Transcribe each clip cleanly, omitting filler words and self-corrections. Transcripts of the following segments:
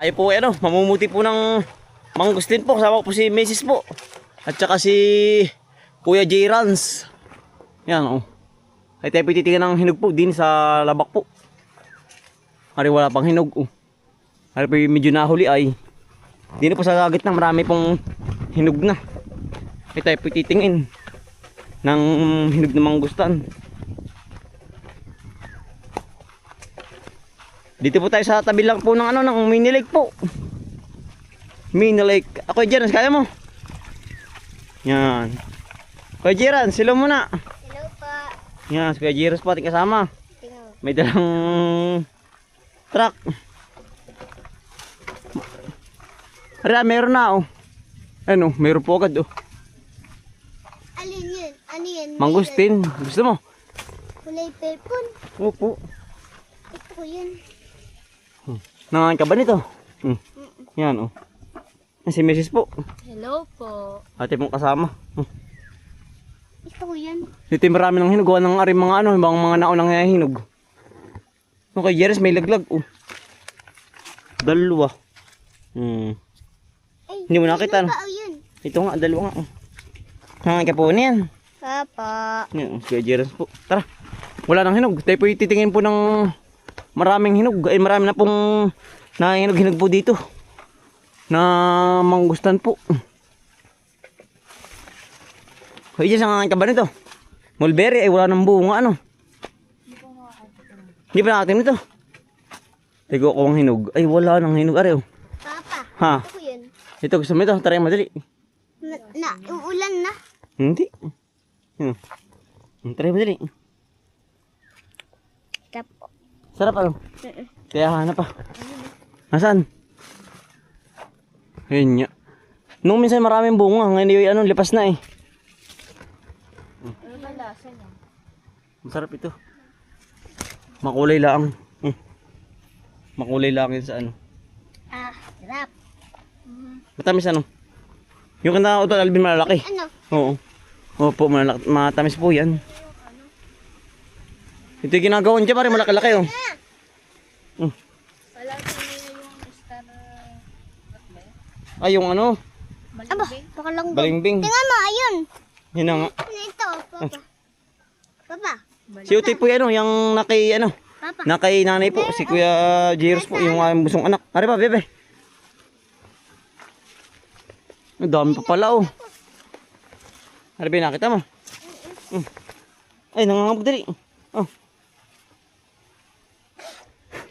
Tayo po ano, mamumuti po ng mangustin po. Kasama po si Mrs. po. At saka si Kuya J. Rans. Yan oh. Ay tayo po titingnan ng hinog po din sa labak po. Ari wala pang hinog oh. Ari po medyo nahuli ay. Dito po sa gitna marami pong hinog na. Ay tayo po titingin ng hinog na mangustan. Dito po tayo sa tabi lang po ng ano, ng mini lake po. Mini lake. Ako Jeran, kaya mo? Yan. Kuya Jeran, silo muna. Hello po. Yan, si Kuya Jeran po ating kasama. May dalang truck. Ara, meron na oh. Ano, meron po agad oh. Alin yun? Ano yun? Mangustin. Gusto mo? Kulay purple. Opo. Ito yun. Nangangan ka ba nito? Yan oh. Yan si Mrs. po. Hello po. Ate mong kasama. Ito yun. Dito yung marami ng hinog. Gawa ng aring mga ano, ibang mga naunang hinog. Okay, Jeres may laglag oh. Dalawa. Ay, Hindi mo nakita no? ano ba yun? Ito nga, dalawa nga oh. Nangangan ka po niyan. Papa. Yan, Kuya Jeres po. Tara. Wala nang hinog. Tayo po titingin po ng maraming hinog. Ay marami na pong nahinog-hinog po dito. Na mangustan po. Kuya Jeres, nangangan ka ba nito? Mulberry ay wala nang bunga ano. Hindi pa nakatim nito. Tigo ko ang hinog. Ay wala nang hinog are oh. Papa. Ha. Ito yun. Ito gusto mo ito. Tara madali. Uulan na. Hindi. Tara madali. Tapo. Sarap ano? Kaya hanap pa. Nasaan? Ayun nga. Nung minsan maraming bunga. Ngayon yung ano, lipas na eh. Ano ba lasa niya? Masarap ito. Makulay lang. Makulay lang yun sa ano. Ah, sarap. Matamis ano? Yung kanta utol Alvin malalaki. Ano? Oo. Opo, matamis po yan. Ito yung ginagawa niya pare, malaki-laki oh. Wala yung star. Ay yung ano, Aba, baka lang ba? balimbing. Tingnan mo, ayun. Yun na nga. Ito, Papa. Papa. Si Utoy po yan oh, yung nakay ano. Papa. Nakay nanay po, si Kuya Jairus po, yung busong anak. Ari pa, bebe. Ang dami pa pala oh. Ari ba, nakita mo? Ay, nangangabog dali. Oh.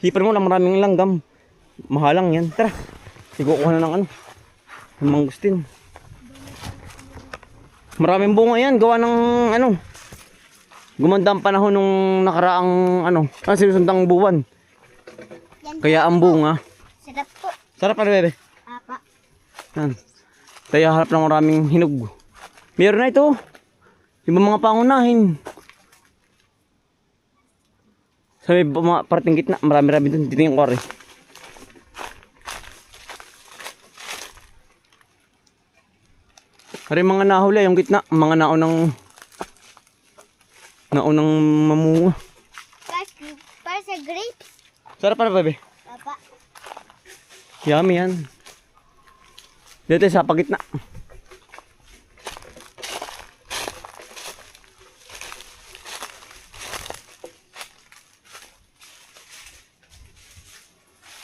Hipan mo lang maraming langgam. Mahalang yan. Tara. Ikukuha na ng ano. Ng mangustin. Maraming bunga yan. Gawa ng ano. Gumanda ang panahon nung nakaraang ano. Sinusundang buwan. Kaya ang bunga. Sarap po. Sarap ano bebe? Papa. Yan. Tayo harap ng maraming hinog. Meron na ito. Yung mga pangunahin. Sa may mga parting gitna, marami-rami dun. Dito yung kore. Kari mga nahuli, yung gitna. Mga naunang mamunga. Para sa grapes. Sarap para bebe. Papa. Yummy yan. Dito sa pagitna.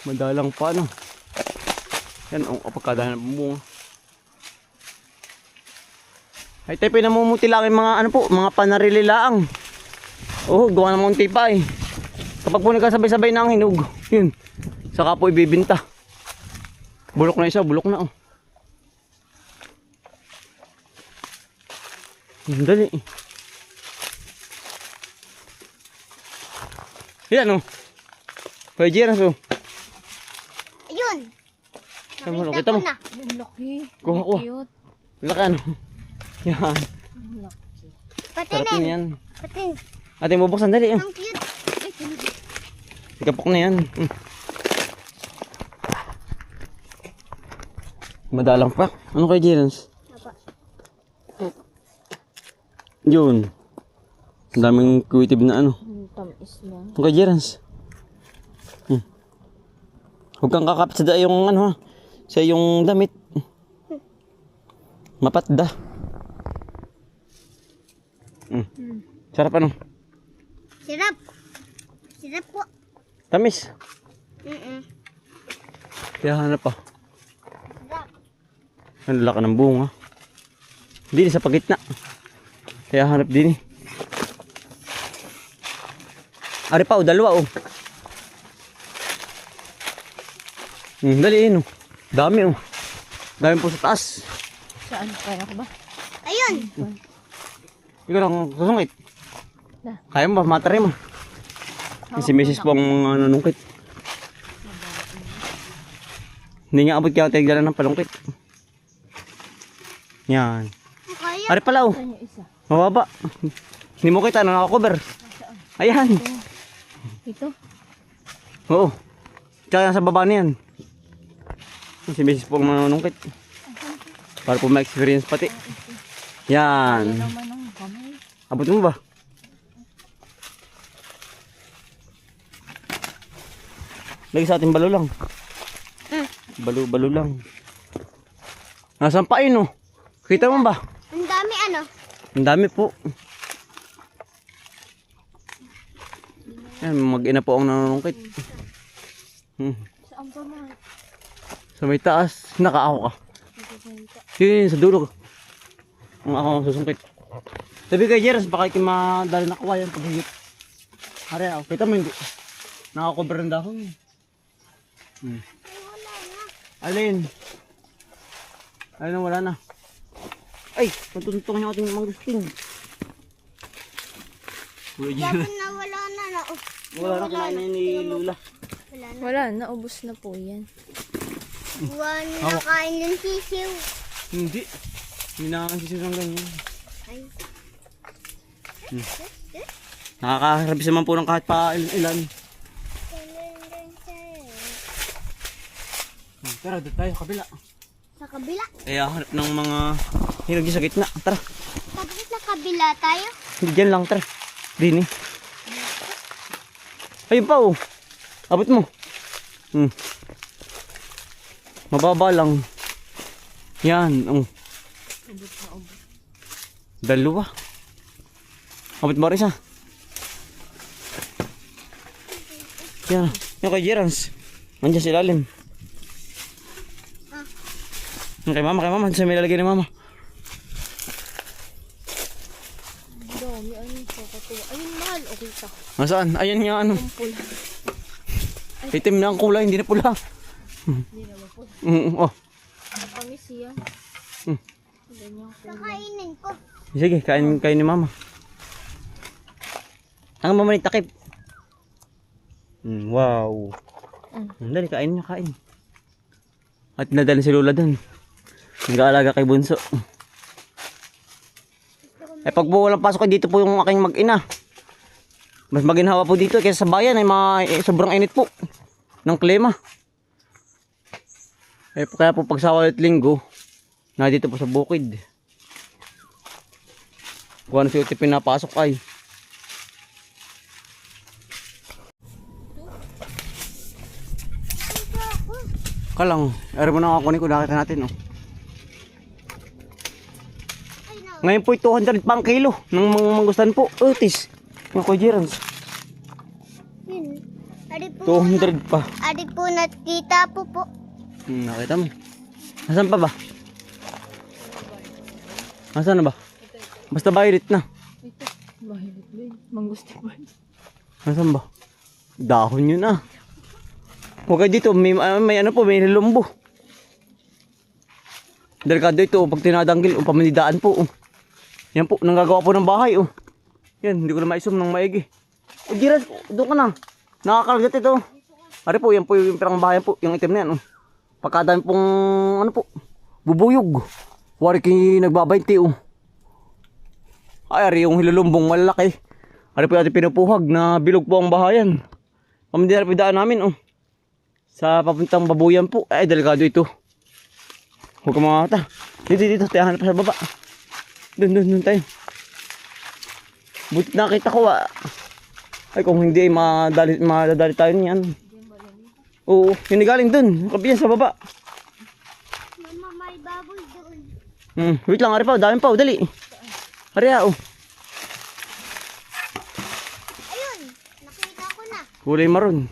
Madalang pa no. Yan ang pagkadahan ng bunga. Ay tayo pinamumuti lang yung mga ano po, mga panarili laang. Oh, gawa ng munti pa eh. Kapag po nagkasabay-sabay na ang hinog, yun. Saka po ibibinta. Bulok na isa, bulok na oh. Dali. Yan oh. Kuya Jeras oh. Ayun. Tama, kita mo. Laki. Kuha ko. Laki ano. Yan. Sarap Patinin. na yan. Patin. Ate bubuksan dali oh. Ang cute. Ikapok na yan. Madalang pa. Ano kay Jeras? Papa. Yun. Ang daming kuwitib na ano. Tamis lang. Ano kay Jeras? Huwag kang kakapit sa yung ano ha. Sa yung damit. Mapatda. Sarap ano? Sarap. Sarap po. Tamis. Kaya hanap pa. Sarap. Ang laki ng bunga. Hindi sa pagitna. Kaya hanap din eh. Ari pa o, dalawa o. Dali oh. Dami oh. Dami po sa taas. Saan? Kaya ko ba? Ayun. Ikaw lang susungit. Na. Kaya mo ba? Matari mo. Si Mrs. po ang nanungkit. Hindi nga abot kaya tigala ng palungkit. Yan. Kaya. Ari pala oh. Saan yung isa? Mababa. Hindi mo kita, nakakover. Ayan. Ito? Oo. Tsaka nasa baba na yan. Si Mrs. po ang nanungkit. Para po ma-experience pati. Yan. Ano naman ang kamay? Abot mo ba? Lagi sa ating balo lang. Balo lang. Nasaan pa yun oh? Kita mo ba? Ang dami ano. Ang dami po. Yan, mag-ina po ang nanunungkit. Saan pa man? Sa may taas, nakaaho ka. Yun, sa dulo. Ang ako ang susungkit. Sabi kay Jeras, baka kayo madali na kawayan pag-higit. Ari, kita mo hindi. Nakakover ng dahon. Alin? Alin, wala na. Ay, patuntong niya ating mangustin. Dapat na wala na na. Oh. Wala na kumain na ni Lula. Wala na. Wala, naubos na po yan. Buwan na kain ng sisiw. Hindi. Hindi nakakasisip ng ganyan. Ay. Nakakaharapis naman po ng kahit pa ilan. Tara, doon tayo kabila. Sa kabila. Kaya hanap ng mga hinog sa gitna. Tara. Tapos sa kabila tayo. Diyan lang, tara. Dini. Ayun pa oh. Abot mo. Mababa lang. Yan. Dalawa. Abot mo rin isa. Yan. Yung kay Gerans. Nandiyan sa ilalim. Yung kay mama. Sa may lalagay ni mama. Dami, ano yung kakatuwa. Ayun, mahal. Okay ta. Nasaan? Ayan nga ano. Yung pula. Itim na ang kulay, hindi na pula. Hindi naman po. Oh. Kamis yan. Ganyan po. Kakainin ko. Sige, kain ni mama. Ang mama takip. Wow. Dali, kain niya, kain. At nadali si Lola dun. Nag-aalaga kay Bunso. Eh pag po walang pasok dito po yung aking mag-ina. Mas maginhawa po dito kaysa sa bayan ay sobrang init po ng klima. Eh kaya po pag Sabado at Linggo, na dito po sa bukid. Kung ano si Uti pinapasok ay. Kalang, ere mo na kunin ko, nakita natin oh. Ngayon po 200 pang kilo ng mga mangustan po. Utis. Mga kujerans. Yun. Ari po. 200 pa. Ari po nakita po po. Nakita mo. Nasaan pa ba? Nasaan na ba? Basta violet na. Ito. Mahilit ba yun? Manggusti ba yun? Nasaan ba? Dahon yun ah. Huwag kayo dito. May ano po. May nilumbo. Delikado ito. Pag tinadanggil. Pamanidaan po. Yan po. Nanggagawa po ng bahay. Yan. Hindi ko na maisum ng maigi. Jiras. Doon ka na. Nakakalagat ito. Ari po. Yan po yung pirang bahay po. Yung itim na yan. Pagkadami pong ano po. Bubuyog. Wari kayo nagbabaynti. Ay, ari yung hilulumbong malalaki. Ari po natin pinupuhag na bilog po ang bahayan. Pamindira po daan namin. Sa papuntang babuyan po. Ay, delikado ito. Huwag ka mamata. Dito. Tayahan pa sa baba. Doon tayo. Buti nakita ko Ay, kung hindi, madadali tayo niyan. Oo, yun galing dun. Kapiyan sa baba. Mama, may baboy doon. Wait lang, ari pa, dami pa, dali. Ari oh. Ayun, nakita ko na. Kulay maroon.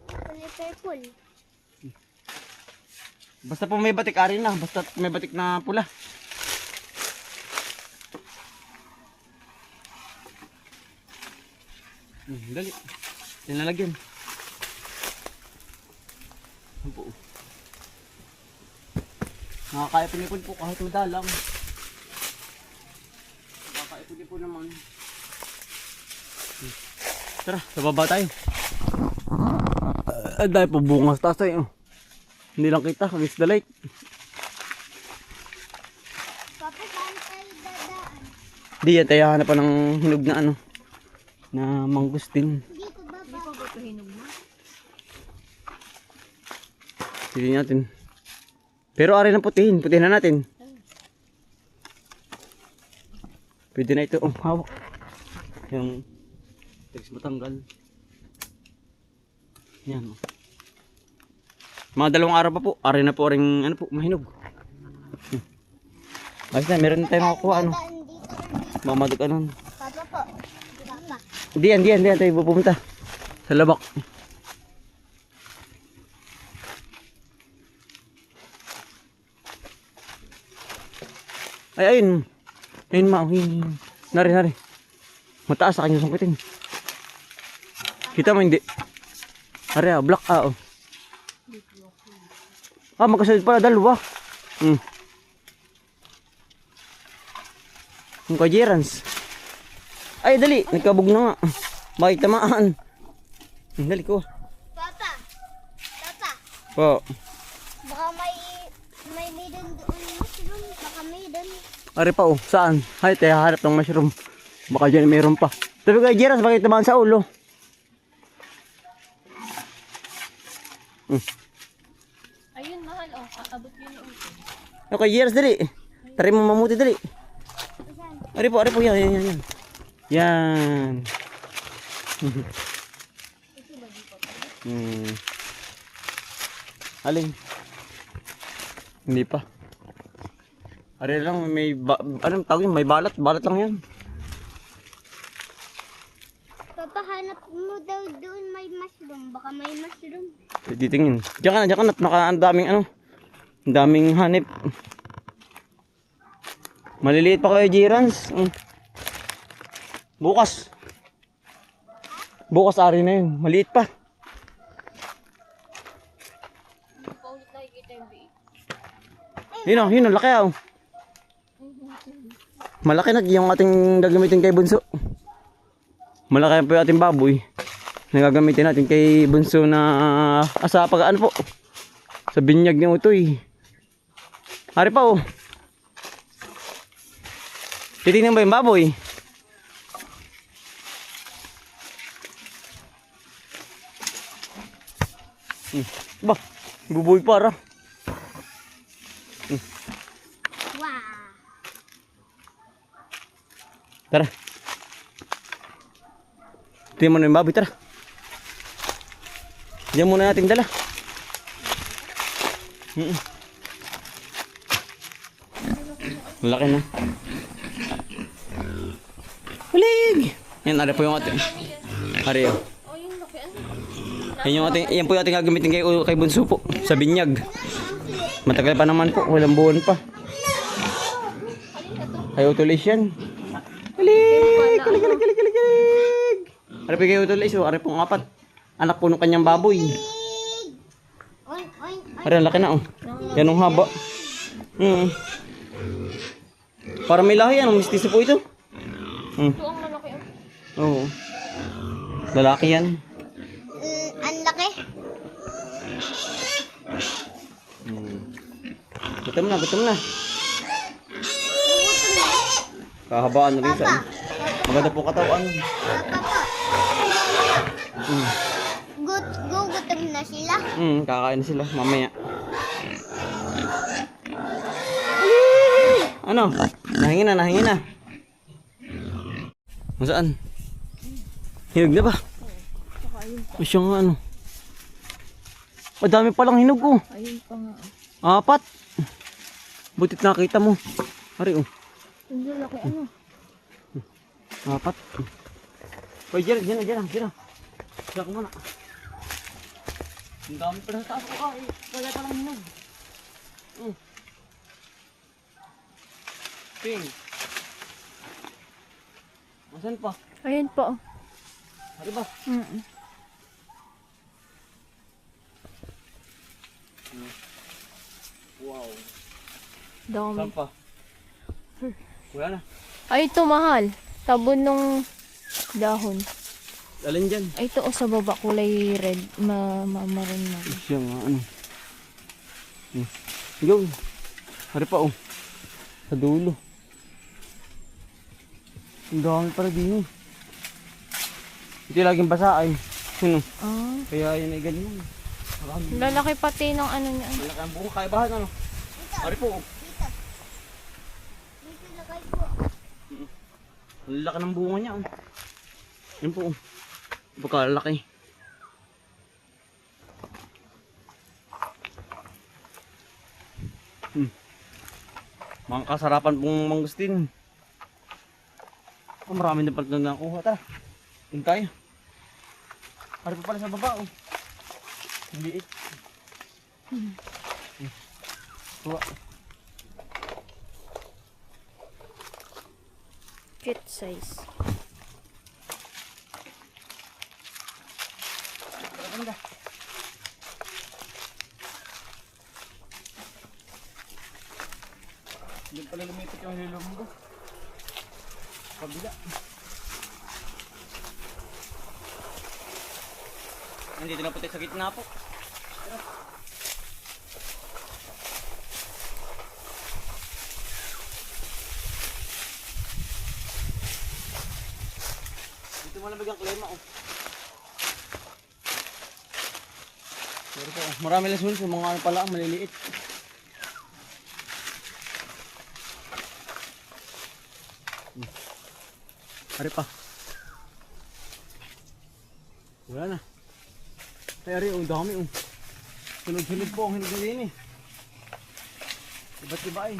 Kulay purple. Basta po may batik, ari na. Basta may batik na pula. Dali. Tinalagyan. Ano po? Nakakaipon-ipon po kahit madalang. Nakakaipon-ipon naman. Tara, sa baba tayo. Dahil po bungas taas tayo. Hindi lang kita, kagis the lake. Papa, saan tayo dadaan? Di yan tayo hanap pa ng hinog na ano. Na mangustin. Dito baba. Hindi pa ba ito hinog na? Hindi natin. Pero ari ng putihin. Putihin na natin. Pwede na ito. Oh, hawak. Yung text matanggal. Yan. Oh. Mga dalawang araw pa po. Ari na po ring ano po, mahinog. Ayos na, meron na tayong makukuha ano. Dadaan dito rin. Mamadog ano. Papa po. Papa. Diyan tayo pupunta. Sa labak. Ay, ayun. Ayun, ma. Ayun. Nari. Mataas sa kanyang sungkitin. Kita mo hindi. Ari, black, oh. Magkasunod pala, dalawa. Yung kajerans. Ay, dali. Nagkabog na nga. Bakit tamaan? Dali ko. Papa. Papa. Po. Baka may doon mushroom. Baka may doon. Ari pa, oh. Saan? Ay, tayo harap ng mushroom. Baka dyan mayroon pa. Sabi ko, kajerans, bakit tamaan sa ulo? Ayun, mahal. Oh, aabot yun yung ulo. Yung kajerans, dali. Tari mo mamuti, dali. Ari po, yan. Yan. Alin? Hindi pa. Ari lang, anong tawag yun? May balat lang yan. Papa, hanap mo daw doon may mushroom. Baka may mushroom. Titingin. Diyan ka na. Ang daming ano. Ang daming hanip. Maliliit pa kayo, Jirans. Bukas ari na yun. Maliit pa. Hindi pa ulit nakikita yung biik. Yun, laki ah. Malaki na yung ating gagamitin kay Bunso. Malaki po yung ating baboy. Nagagamitin natin kay Bunso na sa pag-ano po. Sa binyag ng utoy. Ari pa oh. Titingnan ba yung baboy? Ba, buboy para. Wow. Tara. Tingnan mo na yung baboy, tara. Diyan muna natin dala. Malaki na. Hulig! Yan, ari po yung ating. Ari oh. Oh, yung laki. Yan po yung ating gagamitin kay Bunso po. Sa binyag. Matagal pa naman po. Walang buwan pa. Kay Utulis yan. Hulig! Kilig! Ari po kay Utulis oh. Ari pong apat. Anak po ng kanyang baboy. Oink, oink. Ari, ang laki na oh. Yan ang haba. Para may lahi yan. Mistiso po ito. Ito ang malaki. Oo. Lalaki yan. Ang laki. Gutom na. Gutom na. Kahabaan na rin sa ano. Maganda po katawan. Papa po. Gugutom na sila. Kakain na sila mamaya. Ano? Nahingin na. Masaan? Hinog na ba? Masyong ano? Madami palang hinog oh. Ayun pa nga. 4. Butit nakita mo. Ari oh. Ang lalaki ano. 4. Uy, dyan. Diyan ka muna. Ang dami pala sa taas ko. Wala palang hinog. Ping. Asan pa? Ayun pa. Ari ba? Wow. Dami. Saan pa? Wala na. Ay, ito mahal. Tabon nung dahon. Alin dyan? Ay, ito sa baba kulay red. Maroon na. Siya nga, ano. Yo. Hari pa, oh. Sa dulo. Ang dami para din, eh. Ito laging basa, ay. Ano? Ah. Kaya yun ay ganyan. Marami. Lalaki pati ng ano niya. Malaki ang buko, kaya bahan, ano. Hari po, oh. Dito lagay po. Ang laki ng bunga niya, oh. Yan po, oh. Pagkalaki. Mga kasarapan pong mangustin. Oh, marami na pala nakuha. Tara. Tingin tayo. Hari pa pala sa baba, oh. Ang liit. Kuha. Cute size. Ganda. Hindi pala lumipit yung hilom ko. Kabila. Nandito na puti sa gitna po. Dito mo nabigyan klema, oh. Pero po, marami lang sunso, mga ano pala, maliliit. Hari pa. Wala na. Ay, ari, ang dami, oh. Sunod-sunod po ang hinog na din, eh. Iba't iba, eh.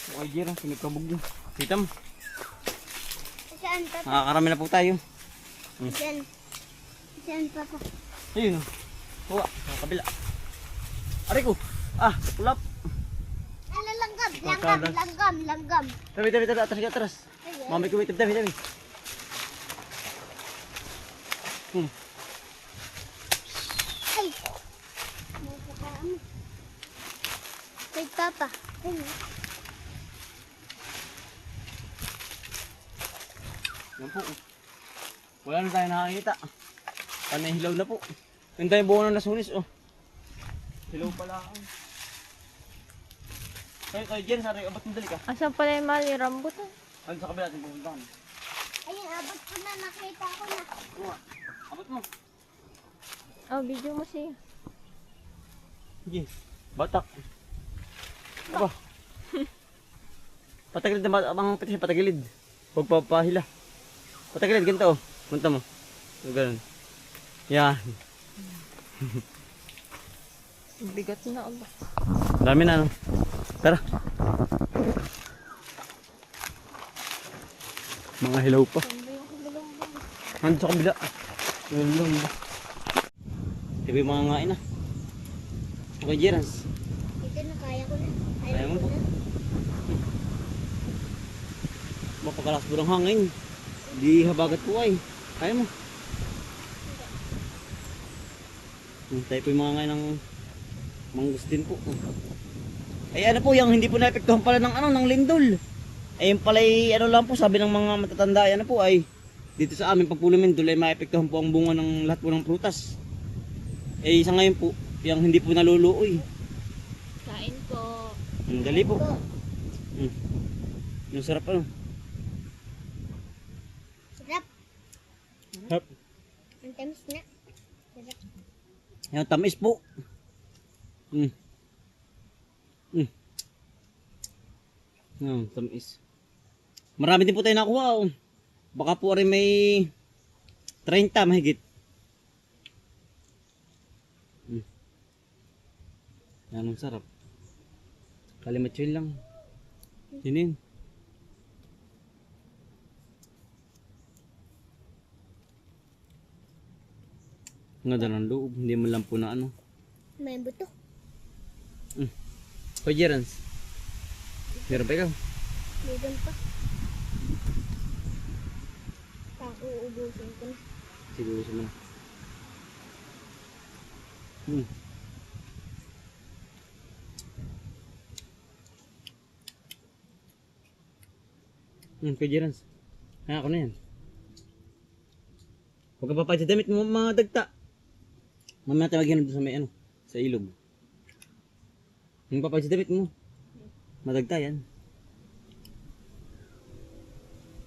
Okay, Jira, sinagkabog mo. Kita mo. Saan pa? Nakakarami na po tayo. Saan pa po? Ayun, oh. Kuha, sa kabila. Ari ko. Ulap. Ano, langgam. Pagkalas. Tabi, atras. Mami ko, tabi. Ay! Kay Papa. Yan po. Wala na tayo nakakita. Panay hilaw na po. Yung tayo buo na nasunis, oh. Hilaw pala ako. Kayo, Jen, sari, abot mo dali ka. Asan pala yung mali? Rambutan. Ano sa kabila natin pupuntahan? Ayun, abot ko na. Nakita ko na. Kuha. Abot mo. Oh, video mo siya. Sige. Batak. Aba. Patagilid na ba? Ang pitis patagilid. Huwag papahila. Patagilid, ganito, oh. Punta mo. So, ganun. Yan. Bigat na aba. Dami na, no? Tara. Mga hilaw pa. Nandun sa kabila. Hilaw. Ito yung mga ngain, ah. Okay, Jerans. Ito na, kaya ko na. Kaya mo po. Mapakalas po ng hangin. Di habagat po ay. Kaya mo. Tayo po yung mga ngain ng mangustin po. Ay ano po, yung hindi po naepektuhan pala ng lindol. Ay yung pala ano lang po, sabi ng mga matatanda, ano po ay dito sa amin pag po lumindol ay maepektuhan po ang bunga ng lahat po ng prutas. Eh sa ngayon po, yung hindi po naluluoy. Kain po. Dali po. Yung sarap ano. Sarap. Sarap. Ang tamis na. Sarap. Yung tamis po. Tamis. Marami din po tayo nakuha, oh. Baka po rin may 30 mahigit. Yan ang sarap. Kalimatsyol lang. Yun. Nga dalang loob. Hindi mo lang po na ano. May buto. Kuya Jerans. Meron pa ikaw? Meron pa. Uubusin ko na. Siguro sa mga. Kuya Jerans. Ako na yan. Huwag ka papadya damit mo mga dagta. Mamaya tayo maghanap doon sa may ano. Sa ilog. Yung papadya damit mo. Madagta yan.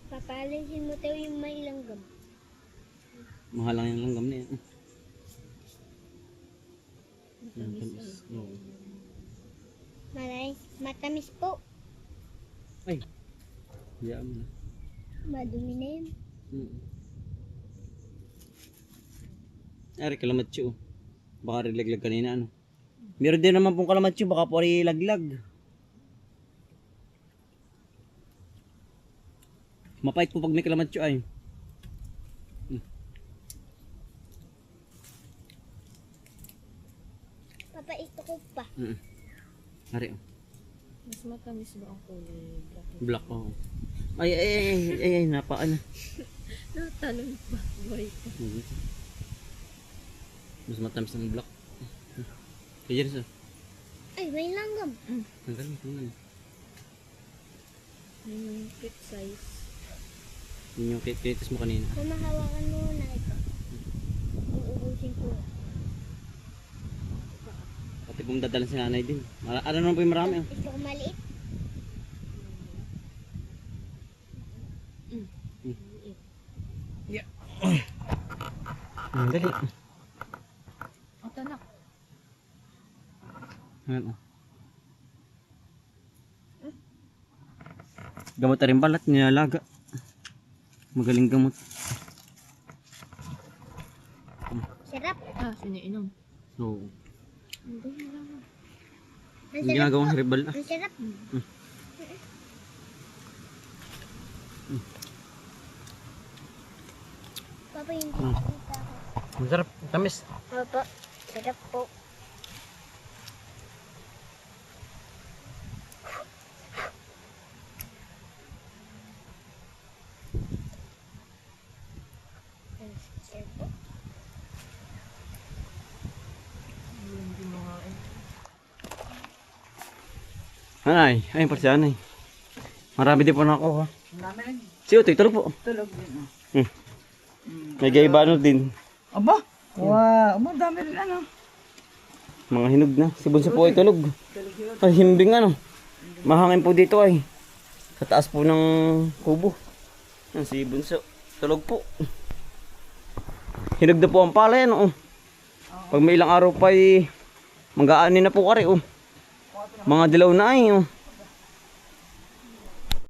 Papalisin mo tayo yung may langgam. Mahal lang yung langgam na yan. Oo. Matamis po. Ay. Diyan mo na. Madumi na yun. Ari, kalamatsi oh. Baka rilaglag kanina ano. Meron din naman pong kalamatsi, baka po rilaglag. Mapait po pag may kalamatsi ay. Papa, ito ko pa. Ari oh. Mas matamis ba ang kulay black? Black oh. Ay, napaan na. Natalon pa. Boy ka. Mas matamis ng black. Kaya rin Ay, may langgam. tanggal. Yung cute size. Yun yung kinitis mo kanina. Mama, hawakan mo na ito. Uubusin ko. Pati kung dadalan si nanay din. Ano naman po yung marami oh. Ito ko maliit. Dali. Ito na. Ayan oh. Gamot na rin balat, nilalaga. Magaling gamot. Sarap. Siniinom. Oo. Hindi na lang. Ang Yung sarap ginagawang po. herbal ah. Ang sarap. Papa, hindi kita ako. Ang sarap, tamis. Papa, sarap po. Ang sarap po. Hindi mo nga eh. Anay, ayun pa si Anay. Marami din po na ako ha. Si Utoy, tulog po. Tulog din. May gaibano din. Aba! Wow! Aba, dami rin ano. Mga hinog na. Si Bunso po ay tulog. Ay, himbing ano. Mahangin po dito ay. Sa taas po ng kubo. Yan, si Bunso. Tulog po. Hinog na po ang pala yan oh. Pag may ilang araw pa ay mag-aani na po kari oh. Mga dilaw na ay oh.